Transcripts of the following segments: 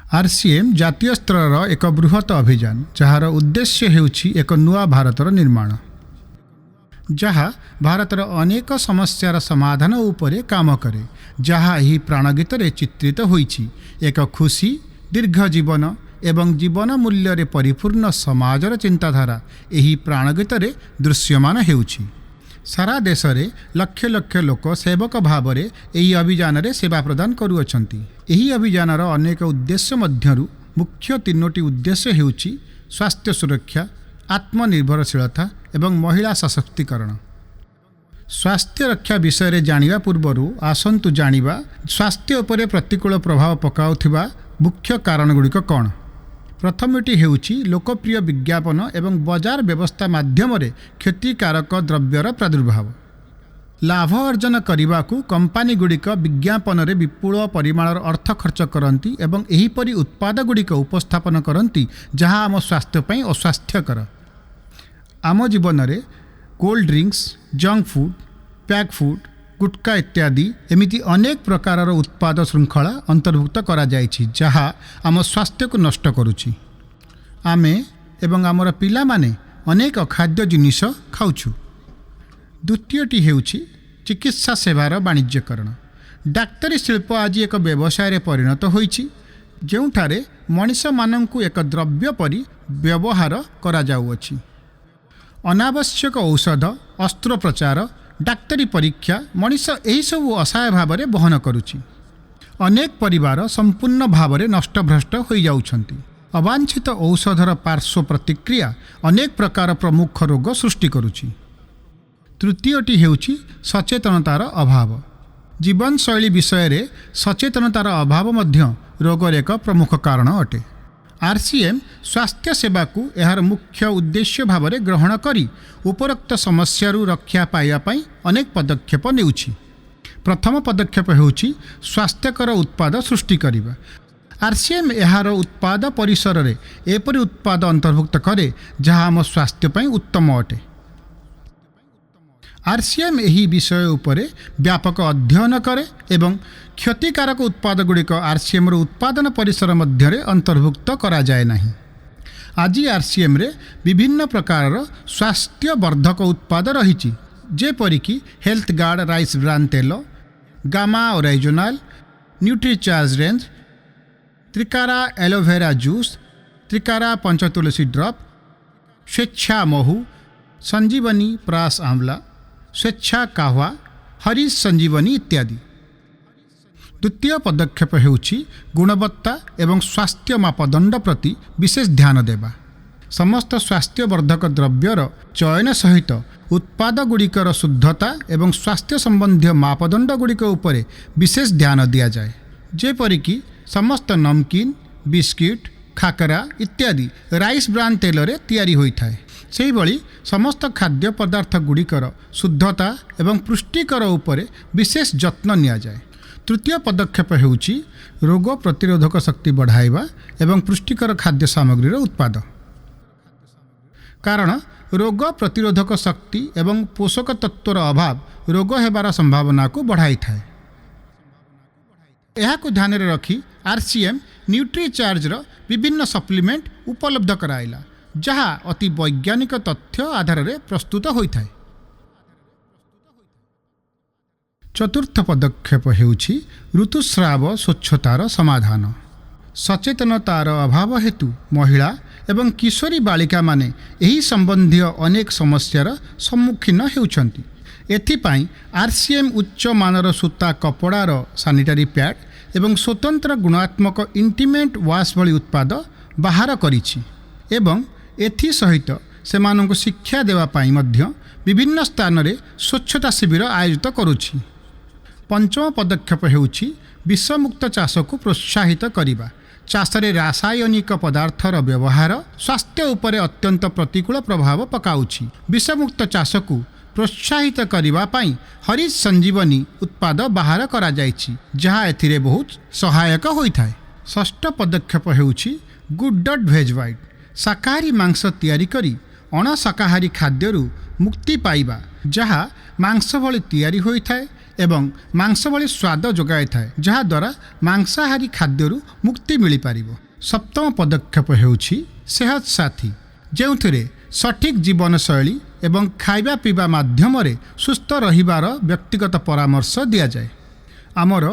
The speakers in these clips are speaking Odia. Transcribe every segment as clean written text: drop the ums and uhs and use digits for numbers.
आरसीएम जातीय स्तर एक बृहत अभियान जार उद्देश्य हेउछि एक नुआ भारतर निर्माण जहाँ भारतर अनेक समस्यार समाधान उपरे काम करे जहाँ एही प्राणगीत चित्रित होइछि एक खुशी दीर्घ जीवन एवं जीवन मूल्य रे परिपूर्ण समाजर चिंताधारा एही प्राणगीत दृश्यमान हेउछि। सारा देश में लक्ष लक्ष लोक सेवक भाव में यही अभियान रे सेवा प्रदान करुअछंती। एही अभियानर अनेक उद्देश्य मध्यरु मुख्य तीनोटी उद्देश्य हेउछि स्वास्थ्य सुरक्षा, आत्मनिर्भरशीलता एवं महिला सशक्तिकरण। स्वास्थ्य रक्षा विषय रे जानिबा पूर्वरु आसंतु जानिबा स्वास्थ्य उपरे प्रतिकूल प्रभाव पकाउथिबा मुख्य कारण गुड़िक कौन। प्रथमटी हेउछि लोकप्रिय विज्ञापन एवं बजार व्यवस्था माध्यम क्षतिकारक द्रव्यर प्रादुर्भाव। लाभ अर्जन करने को कंपनी गुड़िक विज्ञापन रे विपुल परिमाणर अर्थ खर्च करती एवं एहीपरि उत्पाद गुड़िक उपस्थापन करती जहाँ आम स्वास्थ्य पई अस्वास्थ्यकर। आम जीवन में cold drinks, junk food, pack food, गुटखा इत्यादि एमिति अनेक प्रकार उत्पाद श्रृंखला अंतर्भुक्त करा जायछि जहाँ आम स्वास्थ्य को नष्ट करुछि। आमे एवं आमर पिला माने अनेक अखाद्य जिनिष खाउछु। द्वितीयटी हेउछि चिकित्सा सेवार वाणिज्यकरण। डाक्तरी शिल्प आज एक व्यवसाय रे परिणत होइछि जेउठारे मनीष मानंकु एक द्रव्य परि व्यवहार करा जाउअछि। अनावश्यक औषध, अस्त्रोपचार, डाक्तरी परीक्षा मनीष यही सब असहाय भाव में बहन करुछि। अनेक परिवार संपूर्ण भाव में नष्टभ्रष्ट हो जाउछंती। अवांछित औषधर पार्श्व प्रतिक्रिया अनेक प्रकार प्रमुख रोग सृष्टि करुछि। तृतीयटी हेउछि सचेतनतार अभाव। जीवनशैली विषय रे सचेतनतार अभाव मध्य रोगर एक प्रमुख कारण अटे। आरसीएम स्वास्थ्य सेवा को यार मुख्य उद्देश्य भाव में ग्रहण करी उपरोक्त समस्यारू रक्षा पाइबापी अनेक पदक्षेप नेउछि। प्रथम पदक्षेप हेउछि स्वास्थ्यकर उत्पाद सृष्टि करिबा। आरसीएम यार उत्पाद परिसर रे एपरि उत्पाद अंतर्भुक्त करे जहाँ आम स्वास्थ्य पई उत्तम अटे। आरसीएम यही विषय उपरे व्यापक अध्ययन करे एवं क्षतिकारक उत्पाद गुड़िक आरसीएम उत्पादन परिसर मध्य अंतर्भुक्त करा जाए नहीं। आज आरसीएम रे विभिन्न प्रकार स्वास्थ्य वर्धक उत्पाद रही जेपरिकी हेल्थ गार्ड राइस ब्रान तेल, गामा ओराइजोनाल, न्यूट्रीचार्ज रेंज, त्रिकारा एलोवेरा जूस, त्रिकारा पंचतुलसी ड्रप, स्वेच्छा महू, संजीवनी प्रास आंवला, स्वेच्छा काह्वा, हरीश संजीवनी इत्यादि। द्वितीय पदक्षेप हेउछि गुणवत्ता एवं स्वास्थ्य मापदंड प्रति विशेष ध्यान देवा। समस्त स्वास्थ्यवर्धक द्रव्यर चयन सहित उत्पाद गुड़िकर शुद्धता एवं स्वास्थ्य संबंधी मापदंड गुड़िक उपरे विशेष ध्यान दिया जाए। जेपरिकी समस्त नमकीन, बिस्किट, खाकरा इत्यादि राइस ब्रान तेल रे तैयारी होइथाय। सेही भली समस्त खाद्य पदार्थ गुड़िकर शुद्धता एवं पुष्टिकर उपरे विशेष जत्न निया जाए। तृतीय पदक्षेप हेउछि रोग प्रतिरोधक शक्ति बढ़ाइबा एवं पुष्टिकर खाद्य सामग्रीर उत्पाद। कारण रोग प्रतिरोधक शक्ति एवं पोषक तत्वर अभाव रोग हेबार संभावना को बढ़ाई थाए। एहाकु ध्यान रे रखी आरसीएम न्यूट्रीचार्ज विभिन्न सप्लीमेंट उपलब्ध कराइला जहाँ अति वैज्ञानिक तथ्य आधार रे प्रस्तुत होइथाए। चतुर्थ पदक्षेप हेउछि ऋतुस्राव स्वच्छतार समाधान। सचेतनतार अभाव हेतु महिला एवं किशोरी बालिका माने एही संबंधी अनेक समस्यार सम्मुखीन हेउछंती। एथिपाई आरसीएम उच्च मानर सूता कपड़ार सानिटारी पैड एवं स्वतंत्र गुणात्मक इंटीमेट वाश भली उत्पाद बाहर करिछि एवं एथि सहित सेमानंको शिक्षा देवा पाई मध्य विभिन्न स्थान रे स्वच्छता शिविर आयोजित करुछि। पंचम पदक्षेप हेउछि विषमुक्त चाष को प्रोत्साहित करिबा। चाषरे रासायनिक पदार्थर व्यवहार स्वास्थ्य उपरे अत्यंत प्रतिकूल प्रभाव पकाउछि। विषमुक्त चाष को प्रोत्साहित करिबा पाई हरीश संजीवनी उत्पाद बाहर करा जाइछि जहाँ एथिरे बहुत सहायक होइथाय। षष्ठ पदक्षेप हेउछि गुड डॉट भेज वाइट। शाकाहारी मांस तैयारी करी अण शाकाहारी खाद्यरू मुक्ति पाइबा जहाँ मांस भली तैयारी होइथाय ଏବଂ ମାଂସ ଭଳି ସ୍ୱାଦ ଯୋଗାଇଥାଏ, ଯାହାଦ୍ୱାରା ମାଂସାହାରୀ ଖାଦ୍ୟରୁ ମୁକ୍ତି ମିଳିପାରିବ। ସପ୍ତମ ପଦକ୍ଷେପ ହେଉଛି ସେହତ ସାଥୀ, ଯେଉଁଥିରେ ସଠିକ୍ ଜୀବନଶୈଳୀ ଏବଂ ଖାଇବା ପିଇବା ମାଧ୍ୟମରେ ସୁସ୍ଥ ରହିବାର ବ୍ୟକ୍ତିଗତ ପରାମର୍ଶ ଦିଆଯାଏ। ଆମର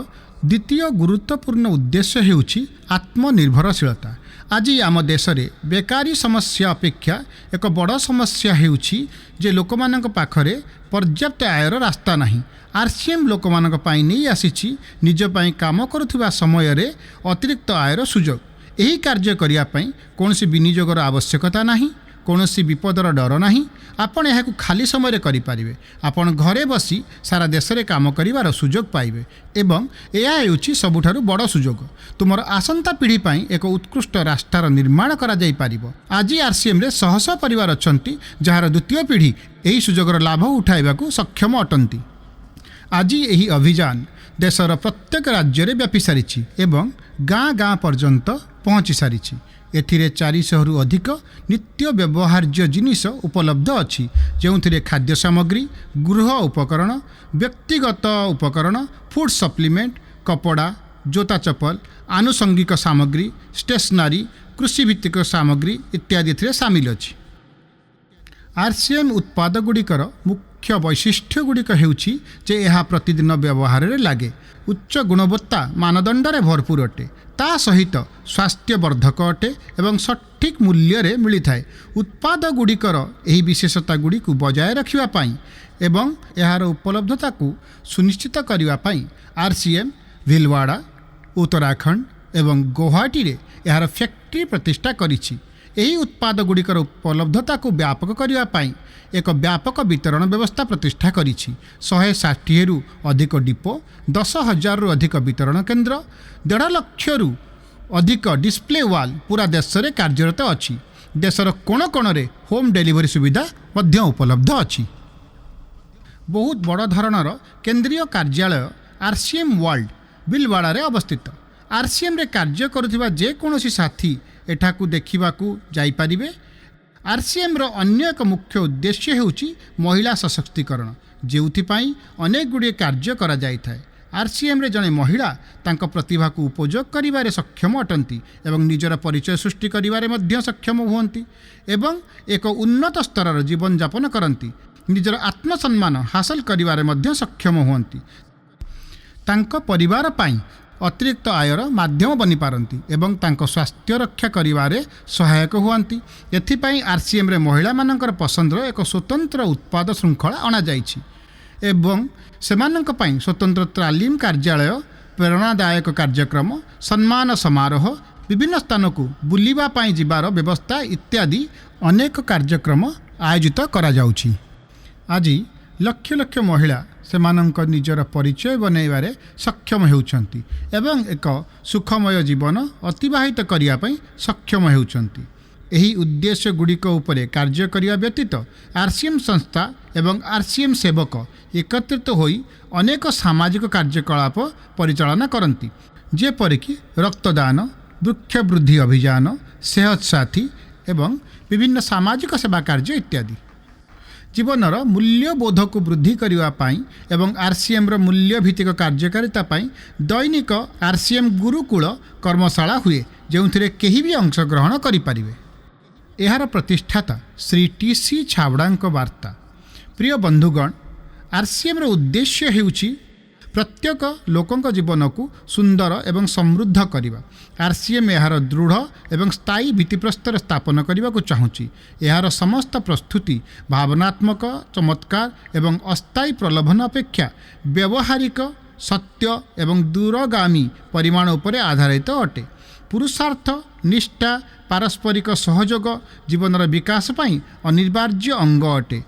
ଦ୍ୱିତୀୟ ଗୁରୁତ୍ୱପୂର୍ଣ୍ଣ ଉଦ୍ଦେଶ୍ୟ ହେଉଛି ଆତ୍ମନିର୍ଭରଶୀଳତା। ଆଜି ଆମ ଦେଶରେ ବେକାରୀ ସମସ୍ୟା ଅପେକ୍ଷା ଏକ ବଡ଼ ସମସ୍ୟା ହେଉଛି ଯେ ଲୋକମାନଙ୍କ ପାଖରେ ପର୍ଯ୍ୟାପ୍ତ ଆୟର ରାସ୍ତା ନାହିଁ। RCM ଲୋକମାନଙ୍କ ପାଇଁ ନେଇ ଆସିଛି ନିଜ ପାଇଁ କାମ କରୁଥିବା ସମୟରେ ଅତିରିକ୍ତ ଆୟର ସୁଯୋଗ। ଏହି କାର୍ଯ୍ୟ କରିବା ପାଇଁ କୌଣସି ବିନିଯୋଗର ଆବଶ୍ୟକତା ନାହିଁ, କୌଣସି ବିପଦର ଡର ନାହିଁ। ଆପଣ ଏହାକୁ ଖାଲି ସମୟରେ କରିପାରିବେ। ଆପଣ ଘରେ ବସି ସାରା ଦେଶରେ କାମ କରିବାର ସୁଯୋଗ ପାଇବେ ଏବଂ ଏହା ହେଉଛି ସବୁଠାରୁ ବଡ଼ ସୁଯୋଗ। ତୁମର ଆସନ୍ତା ପିଢ଼ି ପାଇଁ ଏକ ଉତ୍କୃଷ୍ଟ ରାଷ୍ଟ୍ରର ନିର୍ମାଣ କରାଯାଇପାରିବ। ଆଜି RCMରେ ଶହ ଶହ ପରିବାର ଅଛନ୍ତି ଯାହାର ଦ୍ୱିତୀୟ ପିଢ଼ି ଏହି ସୁଯୋଗର ଲାଭ ଉଠାଇବାକୁ ସକ୍ଷମ ଅଟନ୍ତି। ଆଜି ଏହି ଅଭିଯାନ ଦେଶର ପ୍ରତ୍ୟେକ ରାଜ୍ୟରେ ବ୍ୟାପି ସାରିଛି ଏବଂ ଗାଁ ଗାଁ ପର୍ଯ୍ୟନ୍ତ ପହଞ୍ଚି ସାରିଛି। ଏଥିରେ 400ରୁ ଅଧିକ ନିତ୍ୟ ବ୍ୟବହାର୍ଯ୍ୟ ଜିନିଷ ଉପଲବ୍ଧ ଅଛି, ଯେଉଁଥିରେ ଖାଦ୍ୟ ସାମଗ୍ରୀ, ଗୃହ ଉପକରଣ, ବ୍ୟକ୍ତିଗତ ଉପକରଣ, ଫୁଡ୍ ସପ୍ଲିମେଣ୍ଟ, କପଡ଼ା, ଜୋତା ଚପଲ, ଆନୁଷଙ୍ଗିକ ସାମଗ୍ରୀ, ଷ୍ଟେସନାରୀ, କୃଷିଭିତ୍ତିକ ସାମଗ୍ରୀ ଇତ୍ୟାଦି ଏଥିରେ ସାମିଲ ଅଛି। RCM ଉତ୍ପାଦଗୁଡ଼ିକର ମୁଖ୍ୟ ବୈଶିଷ୍ଟ୍ୟଗୁଡ଼ିକ ହେଉଛି ଯେ ଏହା ପ୍ରତିଦିନ ବ୍ୟବହାରରେ ଲାଗେ, ଉଚ୍ଚ ଗୁଣବତ୍ତା ମାନଦଣ୍ଡରେ ଭରପୁର ଅଟେ, ତା ସହିତ ସ୍ୱାସ୍ଥ୍ୟବର୍ଦ୍ଧକ ଅଟେ ଏବଂ ସଠିକ୍ ମୂଲ୍ୟରେ ମିଳିଥାଏ। ଉତ୍ପାଦଗୁଡ଼ିକର ଏହି ବିଶେଷତାଗୁଡ଼ିକୁ ବଜାୟ ରଖିବା ପାଇଁ ଏବଂ ଏହାର ଉପଲବ୍ଧତାକୁ ସୁନିଶ୍ଚିତ କରିବା ପାଇଁ RCM ଭିଲୱାଡ଼ା, ଉତ୍ତରାଖଣ୍ଡ ଏବଂ ଗୌହାଟୀରେ ଏହାର ଫ୍ୟାକ୍ଟ୍ରି ପ୍ରତିଷ୍ଠା କରିଛି। ଏହି ଉତ୍ପାଦଗୁଡ଼ିକର ଉପଲବ୍ଧତାକୁ ବ୍ୟାପକ କରିବା ପାଇଁ ଏକ ବ୍ୟାପକ ବିତରଣ ବ୍ୟବସ୍ଥା ପ୍ରତିଷ୍ଠା କରିଛି। 160ରୁ ଅଧିକ ଡିପୋ, 10,000ରୁ ଅଧିକ ବିତରଣ କେନ୍ଦ୍ର, 1.5 ଲକ୍ଷରୁ ଅଧିକ ଡିସପ୍ଲେ ୱାଲ୍ ପୁରା ଦେଶରେ କାର୍ଯ୍ୟରତ ଅଛି। ଦେଶର କୋଣ କୋଣରେ ହୋମ୍ ଡେଲିଭରି ସୁବିଧା ମଧ୍ୟ ଉପଲବ୍ଧ ଅଛି। ବହୁତ ବଡ଼ ଧରଣର କେନ୍ଦ୍ରୀୟ କାର୍ଯ୍ୟାଳୟ RCM ୱାର୍ଲଡ ଭିଲୱାଡ଼ାରେ ଅବସ୍ଥିତ। RCMରେ କାର୍ଯ୍ୟ କରୁଥିବା ଯେକୌଣସି ସାଥୀ ଏଠାକୁ ଦେଖିବାକୁ ଯାଇପାରିବେ। RCMର ଅନ୍ୟ ଏକ ମୁଖ୍ୟ ଉଦ୍ଦେଶ୍ୟ ହେଉଛି ମହିଳା ସଶକ୍ତିକରଣ, ଯେଉଁଥିପାଇଁ ଅନେକ ଗୁଡ଼ିଏ କାର୍ଯ୍ୟ କରାଯାଇଥାଏ। RCMରେ ଜଣେ ମହିଳା ତାଙ୍କ ପ୍ରତିଭାକୁ ଉପଯୋଗ କରିବାରେ ସକ୍ଷମ ଅଟନ୍ତି ଏବଂ ନିଜର ପରିଚୟ ସୃଷ୍ଟି କରିବାରେ ମଧ୍ୟ ସକ୍ଷମ ହୁଅନ୍ତି ଏବଂ ଏକ ଉନ୍ନତ ସ୍ତରର ଜୀବନଯାପନ କରନ୍ତି। ନିଜର ଆତ୍ମସମ୍ମାନ ହାସଲ କରିବାରେ ମଧ୍ୟ ସକ୍ଷମ ହୁଅନ୍ତି। ତାଙ୍କ ପରିବାର ପାଇଁ ଅତିରିକ୍ତ ଆୟର ମାଧ୍ୟମ ବନିପାରନ୍ତି ଏବଂ ତାଙ୍କ ସ୍ୱାସ୍ଥ୍ୟ ରକ୍ଷା କରିବାରେ ସହାୟକ ହୁଅନ୍ତି। ଏଥିପାଇଁ RCMରେ ମହିଳାମାନଙ୍କର ପସନ୍ଦର ଏକ ସ୍ୱତନ୍ତ୍ର ଉତ୍ପାଦ ଶୃଙ୍ଖଳା ଅଣାଯାଇଛି ଏବଂ ସେମାନଙ୍କ ପାଇଁ ସ୍ୱତନ୍ତ୍ର ତାଲିମ କାର୍ଯ୍ୟାଳୟ, ପ୍ରେରଣାଦାୟକ କାର୍ଯ୍ୟକ୍ରମ, ସମ୍ମାନ ସମାରୋହ, ବିଭିନ୍ନ ସ୍ଥାନକୁ ବୁଲିବା ପାଇଁ ଯିବାର ବ୍ୟବସ୍ଥା ଇତ୍ୟାଦି ଅନେକ କାର୍ଯ୍ୟକ୍ରମ ଆୟୋଜିତ କରାଯାଉଛି। ଆଜି ଲକ୍ଷ ଲକ୍ଷ ମହିଳା ସେମାନଙ୍କ ନିଜର ପରିଚୟ ବନାଇବାରେ ସକ୍ଷମ ହେଉଛନ୍ତି ଏବଂ ଏକ ସୁଖମୟ ଜୀବନ ଅତିବାହିତ କରିବା ପାଇଁ ସକ୍ଷମ ହେଉଛନ୍ତି। ଏହି ଉଦ୍ଦେଶ୍ୟ ଗୁଡ଼ିକ ଉପରେ କାର୍ଯ୍ୟ କରିବା ବ୍ୟତୀତ RCM ସଂସ୍ଥା ଏବଂ RCM ସେବକ ଏକତ୍ରିତ ହୋଇ ଅନେକ ସାମାଜିକ କାର୍ଯ୍ୟକଳାପ ପରିଚାଳନା କରନ୍ତି, ଯେପରିକି ରକ୍ତଦାନ, ବୃକ୍ଷବୃଦ୍ଧି ଅଭିଯାନ, ସେହତ ସାଥୀ ଏବଂ ବିଭିନ୍ନ ସାମାଜିକ ସେବା କାର୍ଯ୍ୟ ଇତ୍ୟାଦି। ଜୀବନର ମୂଲ୍ୟବୋଧକୁ ବୃଦ୍ଧି କରିବା ପାଇଁ ଏବଂ RCMର ମୂଲ୍ୟଭିତ୍ତିକ କାର୍ଯ୍ୟକାରିତା ପାଇଁ ଦୈନିକ RCM ଗୁରୁକୁଳ କର୍ମଶାଳା ହୁଏ, ଯେଉଁଥିରେ କେହି ବି ଅଂଶଗ୍ରହଣ କରିପାରିବେ। ଏହାର ପ୍ରତିଷ୍ଠାତା ଶ୍ରୀ TC ଛାବଡ଼ାଙ୍କ ବାର୍ତ୍ତା। ପ୍ରିୟ ବନ୍ଧୁଗଣ, RCMର ଉଦ୍ଦେଶ୍ୟ ହେଉଛି ପ୍ରତ୍ୟେକ ଲୋକଙ୍କ ଜୀବନକୁ ସୁନ୍ଦର ଏବଂ ସମୃଦ୍ଧ କରିବା। RCM ଏହାର ଦୃଢ଼ ଏବଂ ସ୍ଥାୟୀ ଭିତ୍ତିପ୍ରସ୍ତର ସ୍ଥାପନ କରିବାକୁ ଚାହୁଁଛି। ଏହାର ସମସ୍ତ ପ୍ରସ୍ତୁତି ଭାବନାତ୍ମକ ଚମତ୍କାର ଏବଂ ଅସ୍ଥାୟୀ ପ୍ରଲୋଭନ ଅପେକ୍ଷା ବ୍ୟବହାରିକ, ସତ୍ୟ ଏବଂ ଦୂରଗାମୀ ପରିମାଣ ଉପରେ ଆଧାରିତ ଅଟେ। ପୁରୁଷାର୍ଥ, ନିଷ୍ଠା, ପାରସ୍ପରିକ ସହଯୋଗ ଜୀବନର ବିକାଶ ପାଇଁ ଅନିବାର୍ଯ୍ୟ ଅଙ୍ଗ ଅଟେ।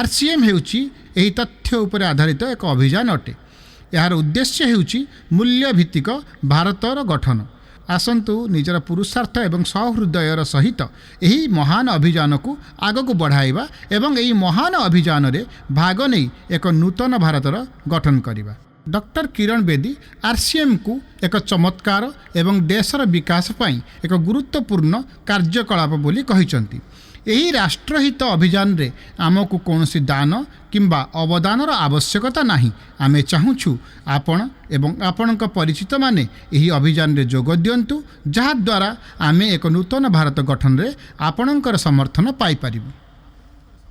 RCM ହେଉଛି ଏହି ତଥ୍ୟ ଉପରେ ଆଧାରିତ ଏକ ଅଭିଯାନ ଅଟେ। ଏହାର ଉଦ୍ଦେଶ୍ୟ ହେଉଛି ମୂଲ୍ୟଭିତ୍ତିକ ଭାରତର ଗଠନ। ଆସନ୍ତୁ ନିଜର ପୁରୁଷାର୍ଥ ଏବଂ ସହୃଦୟର ସହିତ ଏହି ମହାନ ଅଭିଯାନକୁ ଆଗକୁ ବଢ଼ାଇବା ଏବଂ ଏହି ମହାନ ଅଭିଯାନରେ ଭାଗ ନେଇ ଏକ ନୂତନ ଭାରତର ଗଠନ କରିବା। ଡକ୍ଟର କିରଣ ବେଦୀ RCMକୁ ଏକ ଚମତ୍କାର ଏବଂ ଦେଶର ବିକାଶ ପାଇଁ ଏକ ଗୁରୁତ୍ୱପୂର୍ଣ୍ଣ କାର୍ଯ୍ୟକଳାପ ବୋଲି କହିଛନ୍ତି। ଏହି ରାଷ୍ଟ୍ରହିତ ଅଭିଯାନରେ ଆମକୁ କୌଣସି ଦାନ କିମ୍ବା ଅବଦାନର ଆବଶ୍ୟକତା ନାହିଁ। ଆମେ ଚାହୁଁଛୁ ଆପଣ ଏବଂ ଆପଣଙ୍କ ପରିଚିତମାନେ ଏହି ଅଭିଯାନରେ ଯୋଗ ଦିଅନ୍ତୁ, ଯାହାଦ୍ୱାରା ଆମେ ଏକ ନୂତନ ଭାରତ ଗଠନରେ ଆପଣଙ୍କର ସମର୍ଥନ ପାଇପାରିବୁ।